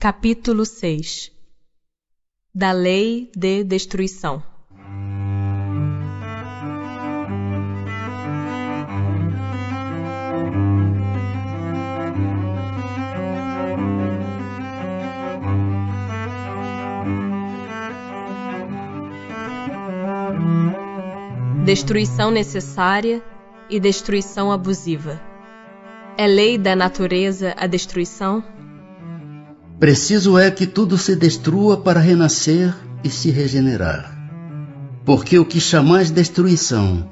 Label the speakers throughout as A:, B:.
A: Capítulo 6 da Lei de Destruição. Destruição necessária e destruição abusiva. É lei da natureza a destruição?
B: Preciso é que tudo se destrua para renascer e se regenerar. Porque o que chamais destruição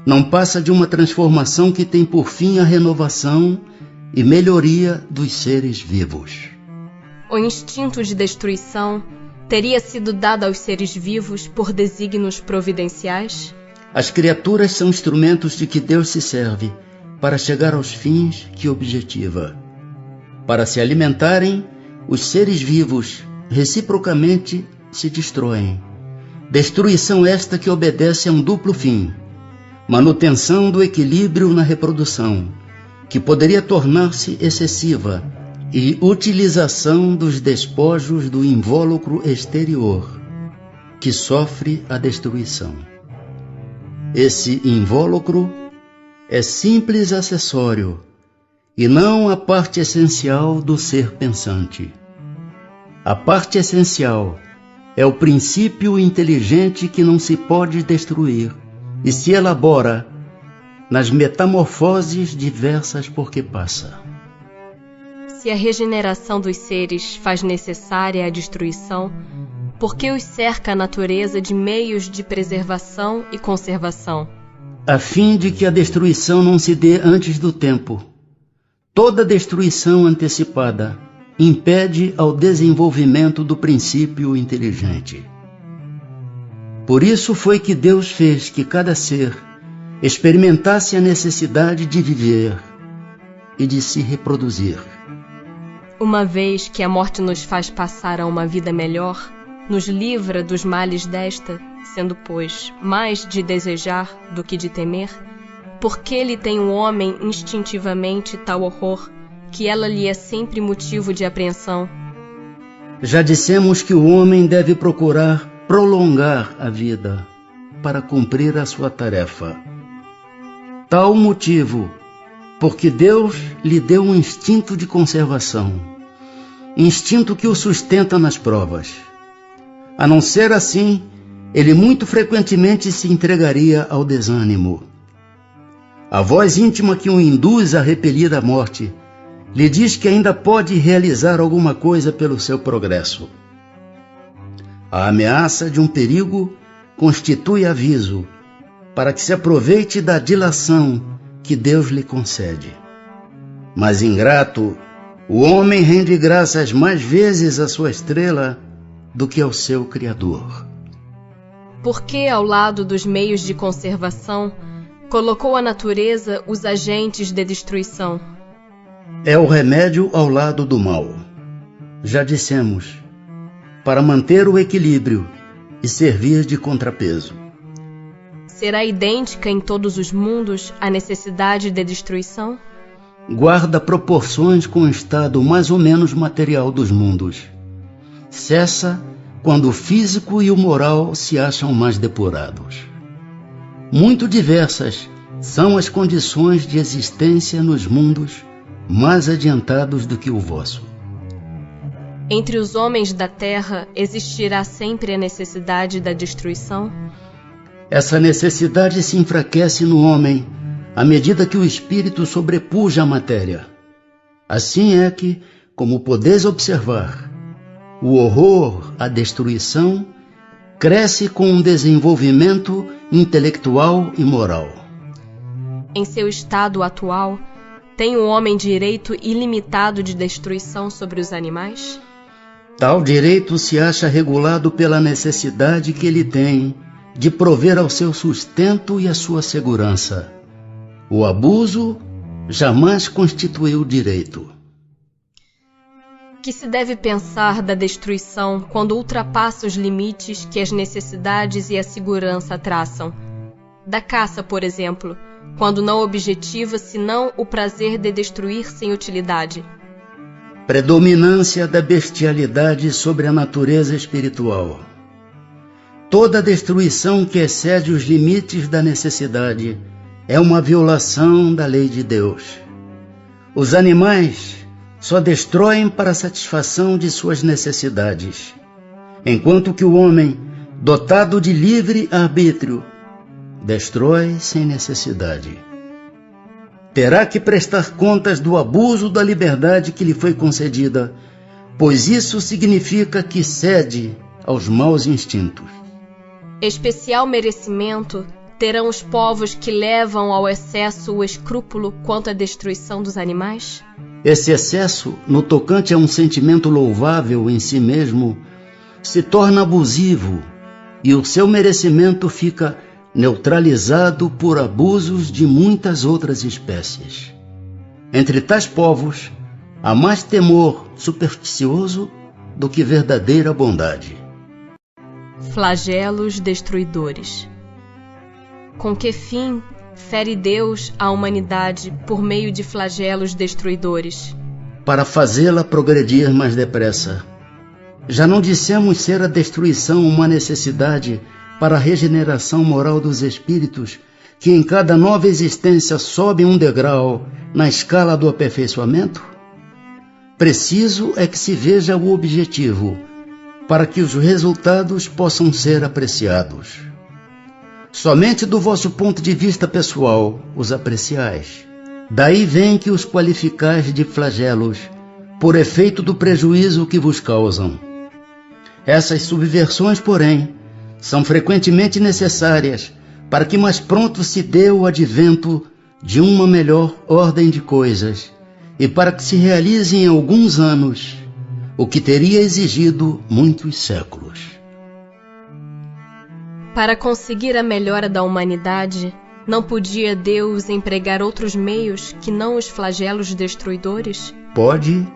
B: não passa de uma transformação que tem por fim a renovação e melhoria dos seres vivos.
A: O instinto de destruição teria sido dado aos seres vivos por desígnios providenciais?
B: As criaturas são instrumentos de que Deus se serve para chegar aos fins que objetiva. Para se alimentarem, os seres vivos reciprocamente se destroem. Destruição esta que obedece a um duplo fim: manutenção do equilíbrio na reprodução, que poderia tornar-se excessiva, e utilização dos despojos do invólucro exterior, que sofre a destruição. Esse invólucro é simples acessório e não a parte essencial do ser pensante. A parte essencial é o princípio inteligente que não se pode destruir e se elabora nas metamorfoses diversas por que passa.
A: Se a regeneração dos seres faz necessária a destruição, por que os cerca a natureza de meios de preservação e conservação?
B: A fim de que a destruição não se dê antes do tempo. Toda destruição antecipada impede ao desenvolvimento do princípio inteligente. Por isso foi que Deus fez que cada ser experimentasse a necessidade de viver e de se reproduzir.
A: Uma vez que a morte nos faz passar a uma vida melhor, nos livra dos males desta, sendo, pois, mais de desejar do que de temer, porque lhe tem o homem instintivamente tal horror, que ela lhe é sempre motivo de apreensão?
B: Já dissemos que o homem deve procurar prolongar a vida para cumprir a sua tarefa. Tal motivo, porque Deus lhe deu um instinto de conservação, instinto que o sustenta nas provas. A não ser assim, ele muito frequentemente se entregaria ao desânimo. A voz íntima que o induz a repelir a morte lhe diz que ainda pode realizar alguma coisa pelo seu progresso. A ameaça de um perigo constitui aviso para que se aproveite da dilação que Deus lhe concede. Mas ingrato, o homem rende graças mais vezes à sua estrela do que ao seu Criador.
A: Por que, ao lado dos meios de conservação, colocou a natureza os agentes de destruição?
B: É o remédio ao lado do mal. Já dissemos, para manter o equilíbrio e servir de contrapeso.
A: Será idêntica em todos os mundos a necessidade de destruição?
B: Guarda proporções com o estado mais ou menos material dos mundos. Cessa quando o físico e o moral se acham mais depurados. Muito diversas são as condições de existência nos mundos mais adiantados do que o vosso.
A: Entre os homens da terra existirá sempre a necessidade da destruição?
B: Essa necessidade se enfraquece no homem à medida que o espírito sobrepuja a matéria. Assim é que, como podeis observar, o horror à destruição cresce com um desenvolvimento intelectual e moral.
A: Em seu estado atual, tem o homem direito ilimitado de destruição sobre os animais?
B: Tal direito se acha regulado pela necessidade que ele tem de prover ao seu sustento e à sua segurança. O abuso jamais constituiu direito.
A: Que se deve pensar da destruição quando ultrapassa os limites que as necessidades e a segurança traçam? Da caça, por exemplo, quando não objetiva senão o prazer de destruir sem utilidade.
B: predominância da bestialidade sobre a natureza espiritual. Toda destruição que excede os limites da necessidade é uma violação da lei de Deus. Os animais só destroem para a satisfação de suas necessidades, enquanto que o homem, dotado de livre arbítrio, destrói sem necessidade. Terá que prestar contas do abuso da liberdade que lhe foi concedida, pois isso significa que cede aos maus instintos.
A: Especial merecimento terão os povos que levam ao excesso o escrúpulo quanto à destruição dos animais?
B: Esse excesso, no tocante a um sentimento louvável em si mesmo, se torna abusivo e o seu merecimento fica neutralizado por abusos de muitas outras espécies. Entre tais povos, há mais temor supersticioso do que verdadeira bondade.
A: Flagelos destruidores. Com que fim fere Deus a humanidade por meio de flagelos destruidores?
B: Para fazê-la progredir mais depressa. Já não dissemos ser a destruição uma necessidade para a regeneração moral dos espíritos, que em cada nova existência sobe um degrau na escala do aperfeiçoamento? Preciso é que se veja o objetivo, para que os resultados possam ser apreciados. Somente do vosso ponto de vista pessoal os apreciais. Daí vem que os qualificais de flagelos, por efeito do prejuízo que vos causam. Essas subversões, porém, são frequentemente necessárias para que mais pronto se dê o advento de uma melhor ordem de coisas e para que se realize em alguns anos o que teria exigido muitos séculos.
A: Para conseguir a melhora da humanidade, não podia Deus empregar outros meios que não os flagelos destruidores?
B: Pode,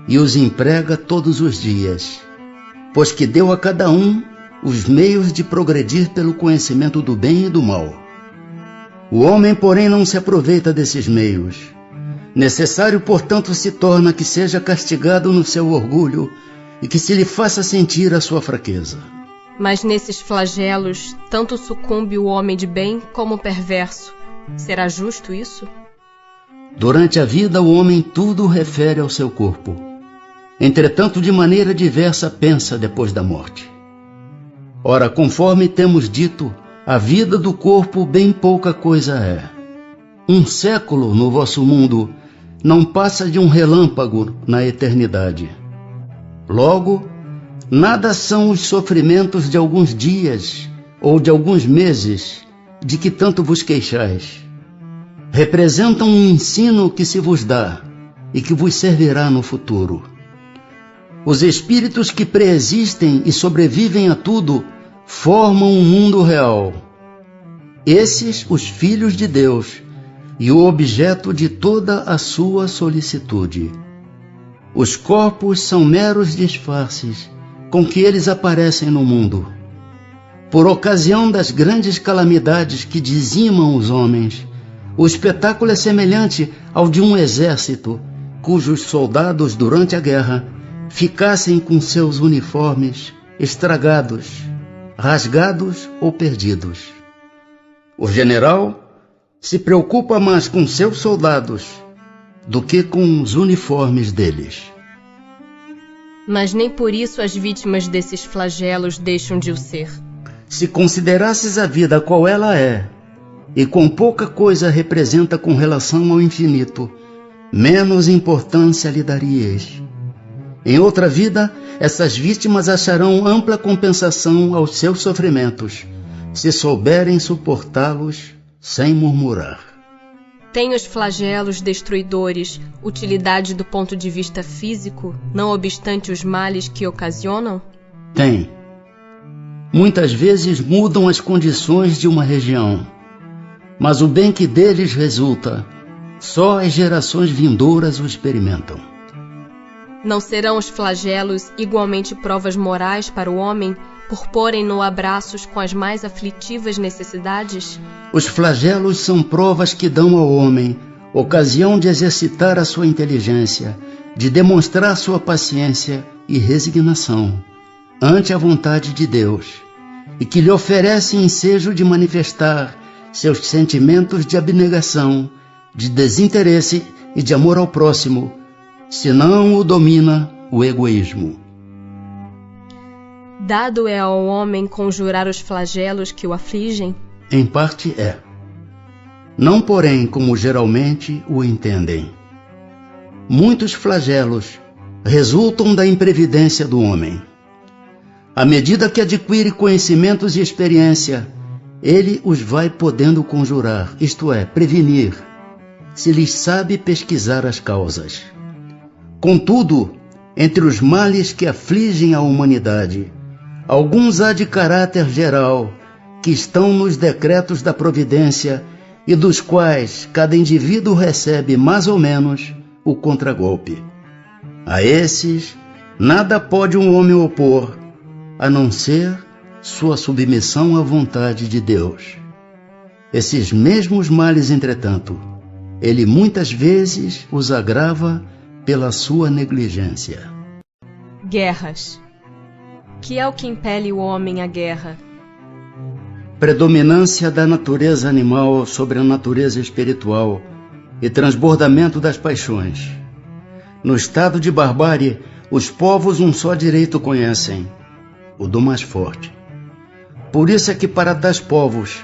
B: e os emprega todos os dias, pois que deu a cada um os meios de progredir pelo conhecimento do bem e do mal. O homem, porém, não se aproveita desses meios. Necessário, portanto, se torna que seja castigado no seu orgulho e que se lhe faça sentir a sua fraqueza.
A: Mas nesses flagelos, tanto sucumbe o homem de bem como o perverso. Será justo isso?
B: Durante a vida, o homem tudo refere ao seu corpo. Entretanto, de maneira diversa pensa depois da morte. Ora, conforme temos dito, a vida do corpo bem pouca coisa é. Um século no vosso mundo não passa de um relâmpago na eternidade. Logo, nada são os sofrimentos de alguns dias ou de alguns meses de que tanto vos queixais. Representam um ensino que se vos dá e que vos servirá no futuro. Os espíritos que preexistem e sobrevivem a tudo formam um mundo real. Esses, os filhos de Deus, e o objeto de toda a sua solicitude. Os corpos são meros disfarces com que eles aparecem no mundo. Por ocasião das grandes calamidades que dizimam os homens, o espetáculo é semelhante ao de um exército, cujos soldados, durante a guerra, ficassem com seus uniformes estragados, rasgados ou perdidos. O general se preocupa mais com seus soldados do que com os uniformes deles.
A: Mas nem por isso as vítimas desses flagelos deixam de o ser.
B: Se considerasses a vida qual ela é, e com pouca coisa representa com relação ao infinito, menos importância lhe daríeis. Em outra vida, essas vítimas acharão ampla compensação aos seus sofrimentos, se souberem suportá-los sem murmurar.
A: Têm os flagelos destruidores utilidade do ponto de vista físico, não obstante os males que ocasionam?
B: Tem. Muitas vezes mudam as condições de uma região, mas o bem que deles resulta, só as gerações vindouras o experimentam.
A: Não serão os flagelos igualmente provas morais para o homem, por porem-no a braços com as mais aflitivas necessidades?
B: Os flagelos são provas que dão ao homem ocasião de exercitar a sua inteligência, de demonstrar sua paciência e resignação ante a vontade de Deus, e que lhe oferece ensejo de manifestar seus sentimentos de abnegação, de desinteresse e de amor ao próximo, senão o domina o egoísmo.
A: Dado é ao homem conjurar os flagelos que o afligem?
B: Em parte é. Não, porém, como geralmente o entendem. Muitos flagelos resultam da imprevidência do homem. À medida que adquire conhecimentos e experiência, ele os vai podendo conjurar, isto é, prevenir, se lhes sabe pesquisar as causas. Contudo, entre os males que afligem a humanidade, alguns há de caráter geral, que estão nos decretos da providência e dos quais cada indivíduo recebe mais ou menos o contragolpe. A esses, nada pode um homem opor, a não ser sua submissão à vontade de Deus. Esses mesmos males, entretanto, ele muitas vezes os agrava pela sua negligência.
A: Guerras. Que é o que impele o homem à guerra?
B: Predominância da natureza animal sobre a natureza espiritual e transbordamento das paixões. No estado de barbárie, os povos um só direito conhecem, o do mais forte. Por isso é que para tais povos,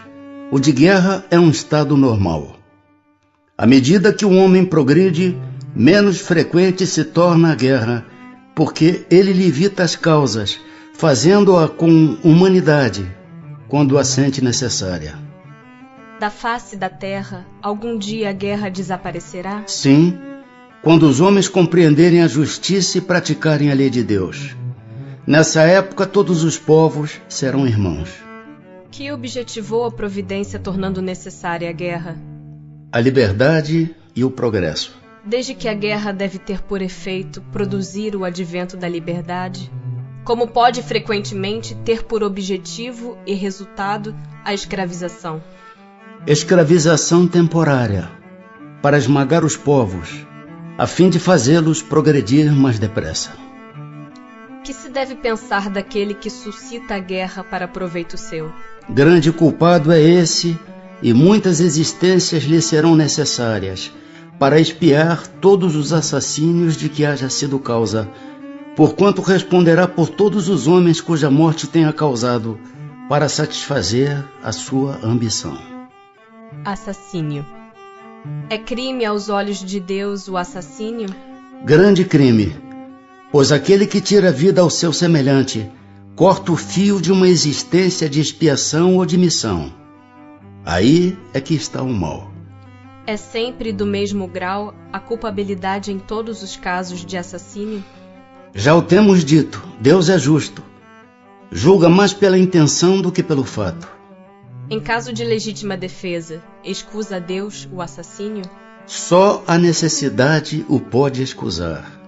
B: o de guerra é um estado normal. À medida que o homem progride, menos frequente se torna a guerra, porque ele lhe evita as causas, fazendo-a com humanidade, quando a sente necessária.
A: Da face da terra, algum dia a guerra desaparecerá?
B: Sim, quando os homens compreenderem a justiça e praticarem a lei de Deus. Nessa época, todos os povos serão irmãos.
A: Que objetivou a providência tornando necessária a guerra?
B: A liberdade e o progresso.
A: Desde que a guerra deve ter por efeito produzir o advento da liberdade, como pode frequentemente ter por objetivo e resultado a escravização.
B: Escravização temporária, para esmagar os povos, a fim de fazê-los progredir mais depressa.
A: Que se deve pensar daquele que suscita a guerra para proveito seu?
B: Grande culpado é esse, e muitas existências lhe serão necessárias para expiar todos os assassínios de que haja sido causa, porquanto responderá por todos os homens cuja morte tenha causado, para satisfazer a sua ambição.
A: Assassínio. É crime aos olhos de Deus o assassínio?
B: Grande crime, pois aquele que tira a vida ao seu semelhante corta o fio de uma existência de expiação ou de missão. Aí é que está o mal.
A: É sempre do mesmo grau a culpabilidade em todos os casos de assassínio?
B: Já o temos dito, Deus é justo. Julga mais pela intenção do que pelo fato.
A: Em caso de legítima defesa, excusa a Deus o assassínio?
B: Só a necessidade o pode excusar.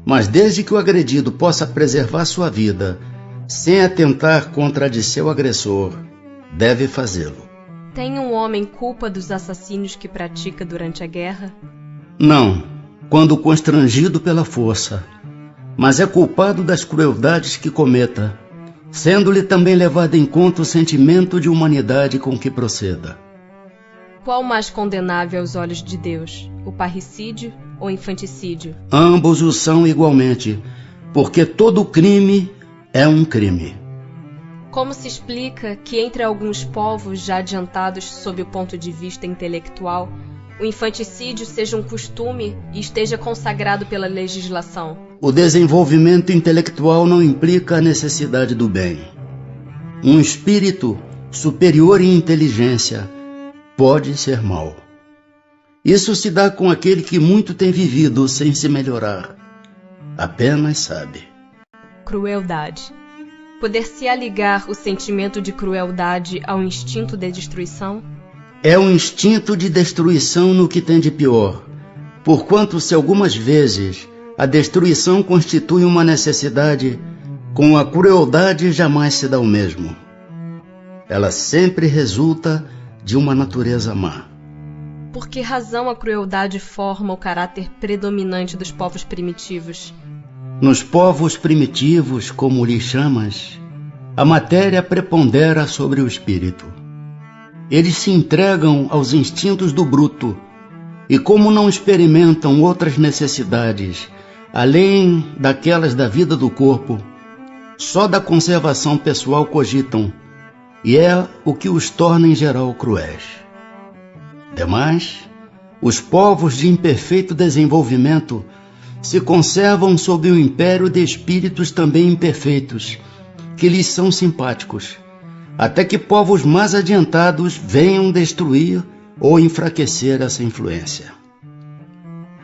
B: Mas desde que o agredido possa preservar sua vida, sem atentar contra a de seu agressor, deve fazê-lo.
A: Tem um homem culpa dos assassínios que pratica durante a guerra?
B: Não, quando constrangido pela força, mas é culpado das crueldades que cometa, sendo-lhe também levado em conta o sentimento de humanidade com que proceda.
A: Qual mais condenável aos olhos de Deus, o parricídio ou infanticídio?
B: Ambos o são igualmente, porque todo crime é um crime.
A: Como se explica que entre alguns povos já adiantados sob o ponto de vista intelectual, o infanticídio seja um costume e esteja consagrado pela legislação?
B: O desenvolvimento intelectual não implica a necessidade do bem. Um espírito superior em inteligência pode ser mau. Isso se dá com aquele que muito tem vivido sem se melhorar. Apenas sabe.
A: Crueldade. Poder-se-á ligar o sentimento de crueldade ao instinto de destruição?
B: É um instinto de destruição no que tem de pior, porquanto se algumas vezes a destruição constitui uma necessidade, com a crueldade jamais se dá o mesmo. Ela sempre resulta de uma natureza má.
A: Por que razão a crueldade forma o caráter predominante dos povos primitivos?
B: Nos povos primitivos, como lhes chamas, a matéria prepondera sobre o espírito. Eles se entregam aos instintos do bruto e, como não experimentam outras necessidades, além daquelas da vida do corpo, só da conservação pessoal cogitam, e é o que os torna em geral cruéis. Demais, os povos de imperfeito desenvolvimento se conservam sob o império de espíritos também imperfeitos, que lhes são simpáticos, até que povos mais adiantados venham destruir ou enfraquecer essa influência.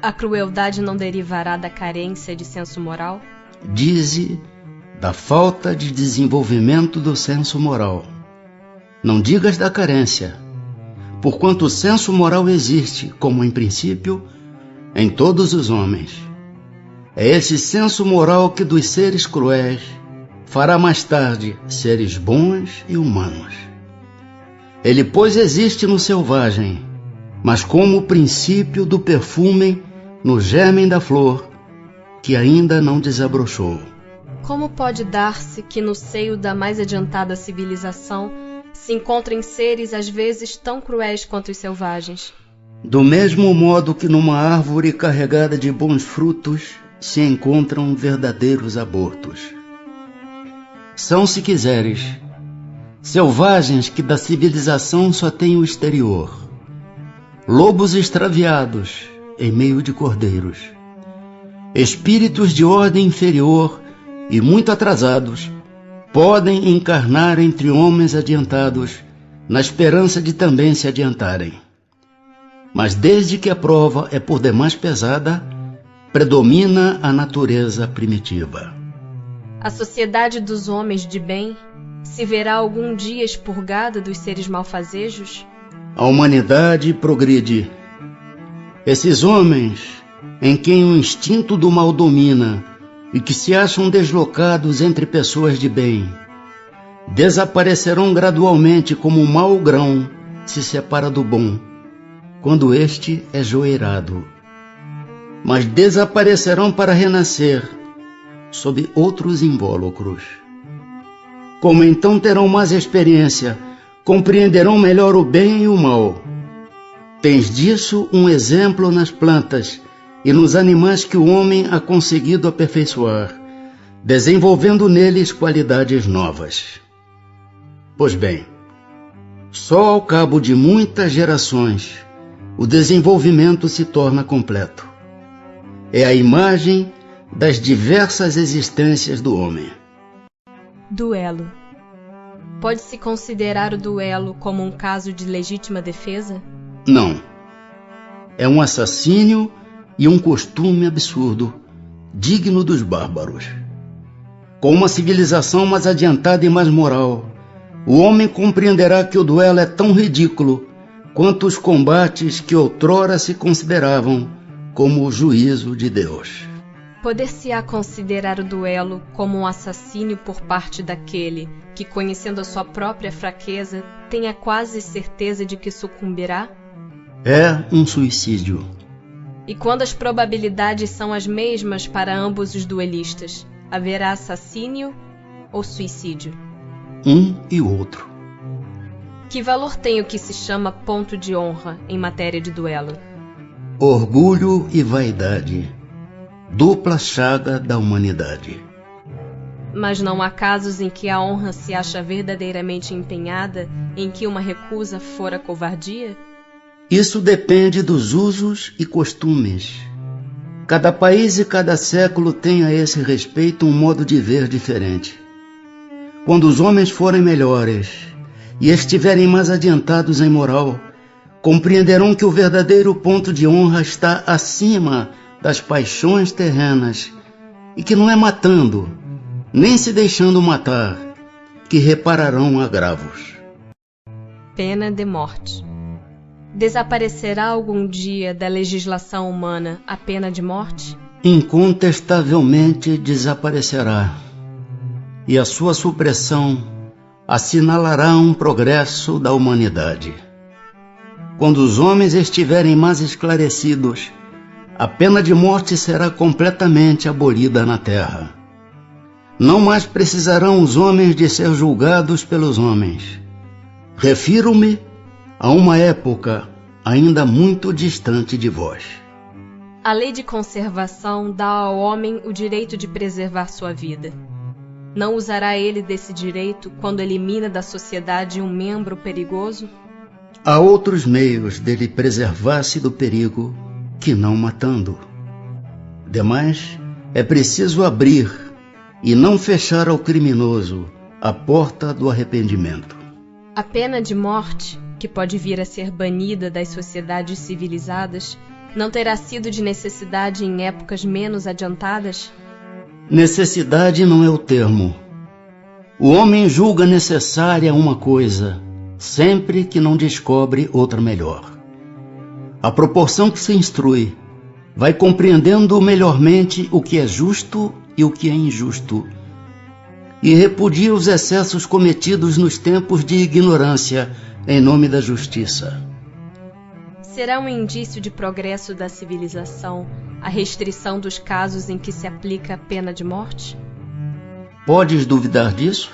A: A crueldade não derivará da carência de senso moral?
B: Dize da falta de desenvolvimento do senso moral. Não digas da carência, porquanto o senso moral existe, como em princípio, em todos os homens. É esse senso moral que dos seres cruéis fará mais tarde seres bons e humanos. Ele, pois, existe no selvagem, mas como o princípio do perfume no gérmen da flor, que ainda não desabrochou.
A: Como pode dar-se que no seio da mais adiantada civilização se encontrem seres às vezes tão cruéis quanto os selvagens?
B: Do mesmo modo que numa árvore carregada de bons frutos se encontram verdadeiros abortos. São, se quiseres, selvagens que da civilização só têm o exterior, lobos extraviados em meio de cordeiros, espíritos de ordem inferior e muito atrasados podem encarnar entre homens adiantados na esperança de também se adiantarem. Mas desde que a prova é por demais pesada, predomina a natureza primitiva.
A: A sociedade dos homens de bem se verá algum dia expurgada dos seres malfazejos?
B: A humanidade progride. Esses homens, em quem o instinto do mal domina e que se acham deslocados entre pessoas de bem, desaparecerão gradualmente como o mau grão se separa do bom, quando este é joeirado. Mas desaparecerão para renascer sob outros invólucros. Como então terão mais experiência, compreenderão melhor o bem e o mal. Tens disso um exemplo nas plantas e nos animais que o homem ha conseguido aperfeiçoar, desenvolvendo neles qualidades novas. Pois bem, só ao cabo de muitas gerações o desenvolvimento se torna completo. É a imagem das diversas existências do homem.
A: Duelo. Pode-se considerar o duelo como um caso de legítima defesa?
B: Não. É um assassínio e um costume absurdo, digno dos bárbaros. Com uma civilização mais adiantada e mais moral, o homem compreenderá que o duelo é tão ridículo quanto os combates que outrora se consideravam como o juízo de Deus.
A: Poder-se-á considerar o duelo como um assassínio por parte daquele que, conhecendo a sua própria fraqueza, tenha quase certeza de que sucumbirá?
B: É um suicídio.
A: E quando as probabilidades são as mesmas para ambos os duelistas, haverá assassínio ou suicídio?
B: Um e outro.
A: Que valor tem o que se chama ponto de honra em matéria de duelo?
B: Orgulho e vaidade, dupla chaga da humanidade.
A: Mas não há casos em que a honra se acha verdadeiramente empenhada, em que uma recusa fora covardia?
B: Isso depende dos usos e costumes. Cada país e cada século tem a esse respeito um modo de ver diferente. Quando os homens forem melhores e estiverem mais adiantados em moral, compreenderão que o verdadeiro ponto de honra está acima das paixões terrenas e que não é matando, nem se deixando matar, que repararão agravos.
A: Pena de morte. Desaparecerá algum dia da legislação humana a pena de morte?
B: Incontestavelmente desaparecerá, e a sua supressão assinalará um progresso da humanidade. quando os homens estiverem mais esclarecidos, a pena de morte será completamente abolida na terra. Não mais precisarão os homens de ser julgados pelos homens. Refiro-me a uma época ainda muito distante de vós.
A: A lei de conservação dá ao homem o direito de preservar sua vida. Não usará ele desse direito quando elimina da sociedade um membro perigoso?
B: Há outros meios dele preservar-se do perigo que não matando. Demais, é preciso abrir e não fechar ao criminoso a porta do arrependimento.
A: A pena de morte, que pode vir a ser banida das sociedades civilizadas, não terá sido de necessidade em épocas menos adiantadas?
B: Necessidade não é o termo. O homem julga necessária uma coisa, sempre que não descobre outra melhor. À proporção que se instrui, vai compreendendo melhormente o que é justo e o que é injusto, e repudia os excessos cometidos nos tempos de ignorância em nome da justiça.
A: Será um indício de progresso da civilização a restrição dos casos em que se aplica a pena de morte?
B: Podes duvidar disso?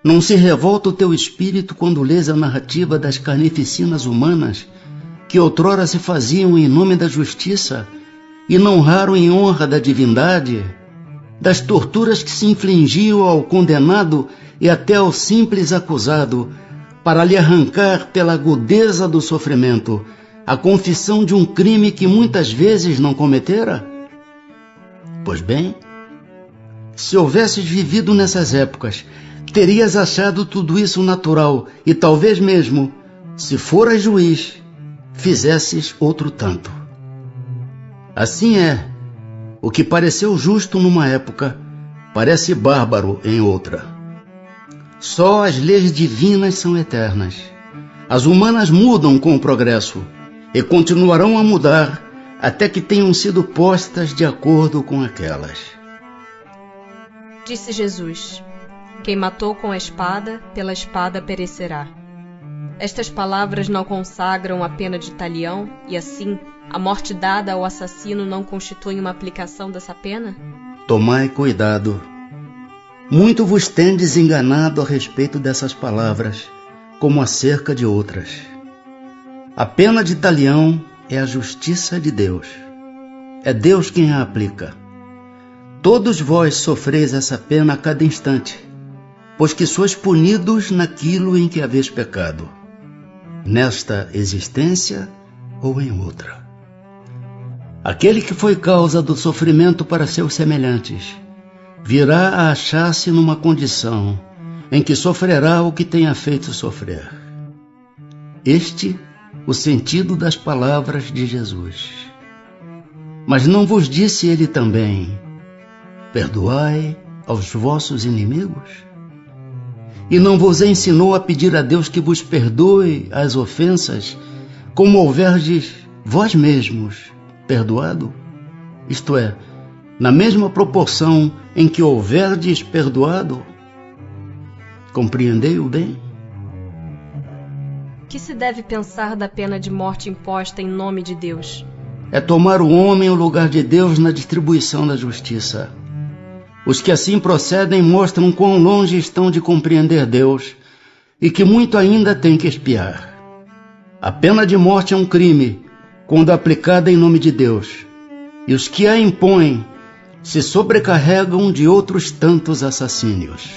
B: Não se revolta o teu espírito quando lês a narrativa das carnificinas humanas que outrora se faziam em nome da justiça e não raro em honra da divindade, das torturas que se infligiam ao condenado e até ao simples acusado, para lhe arrancar pela agudeza do sofrimento a confissão de um crime que muitas vezes não cometera? Pois bem, se houvesses vivido nessas épocas, terias achado tudo isso natural e talvez mesmo, se foras juiz, fizesses outro tanto. Assim é, o que pareceu justo numa época, parece bárbaro em outra. Só as leis divinas são eternas. As humanas mudam com o progresso e continuarão a mudar até que tenham sido postas de acordo com aquelas.
A: Disse Jesus: quem matou com a espada, pela espada perecerá. Estas palavras não consagram a pena de talião e, assim, a morte dada ao assassino não constitui uma aplicação dessa pena?
B: Tomai cuidado. Muito vos tendes enganado a respeito dessas palavras, como acerca de outras. A pena de talião é a justiça de Deus. É Deus quem a aplica. Todos vós sofreis essa pena a cada instante, pois que sois punidos naquilo em que haveis pecado, nesta existência ou em outra. Aquele que foi causa do sofrimento para seus semelhantes, virá a achar-se numa condição em que sofrerá o que tenha feito sofrer. Este o sentido das palavras de Jesus. Mas não vos disse ele também: perdoai aos vossos inimigos? E não vos ensinou a pedir a Deus que vos perdoe as ofensas, como houverdes vós mesmos perdoado? Isto é, na mesma proporção em que houverdes perdoado? Compreendei-o bem?
A: Que se deve pensar da pena de morte imposta em nome de Deus?
B: É tomar o homem o lugar de Deus na distribuição da justiça. Os que assim procedem mostram quão longe estão de compreender Deus e que muito ainda têm que expiar. A pena de morte é um crime quando aplicada em nome de Deus, e os que a impõem se sobrecarregam de outros tantos assassínios.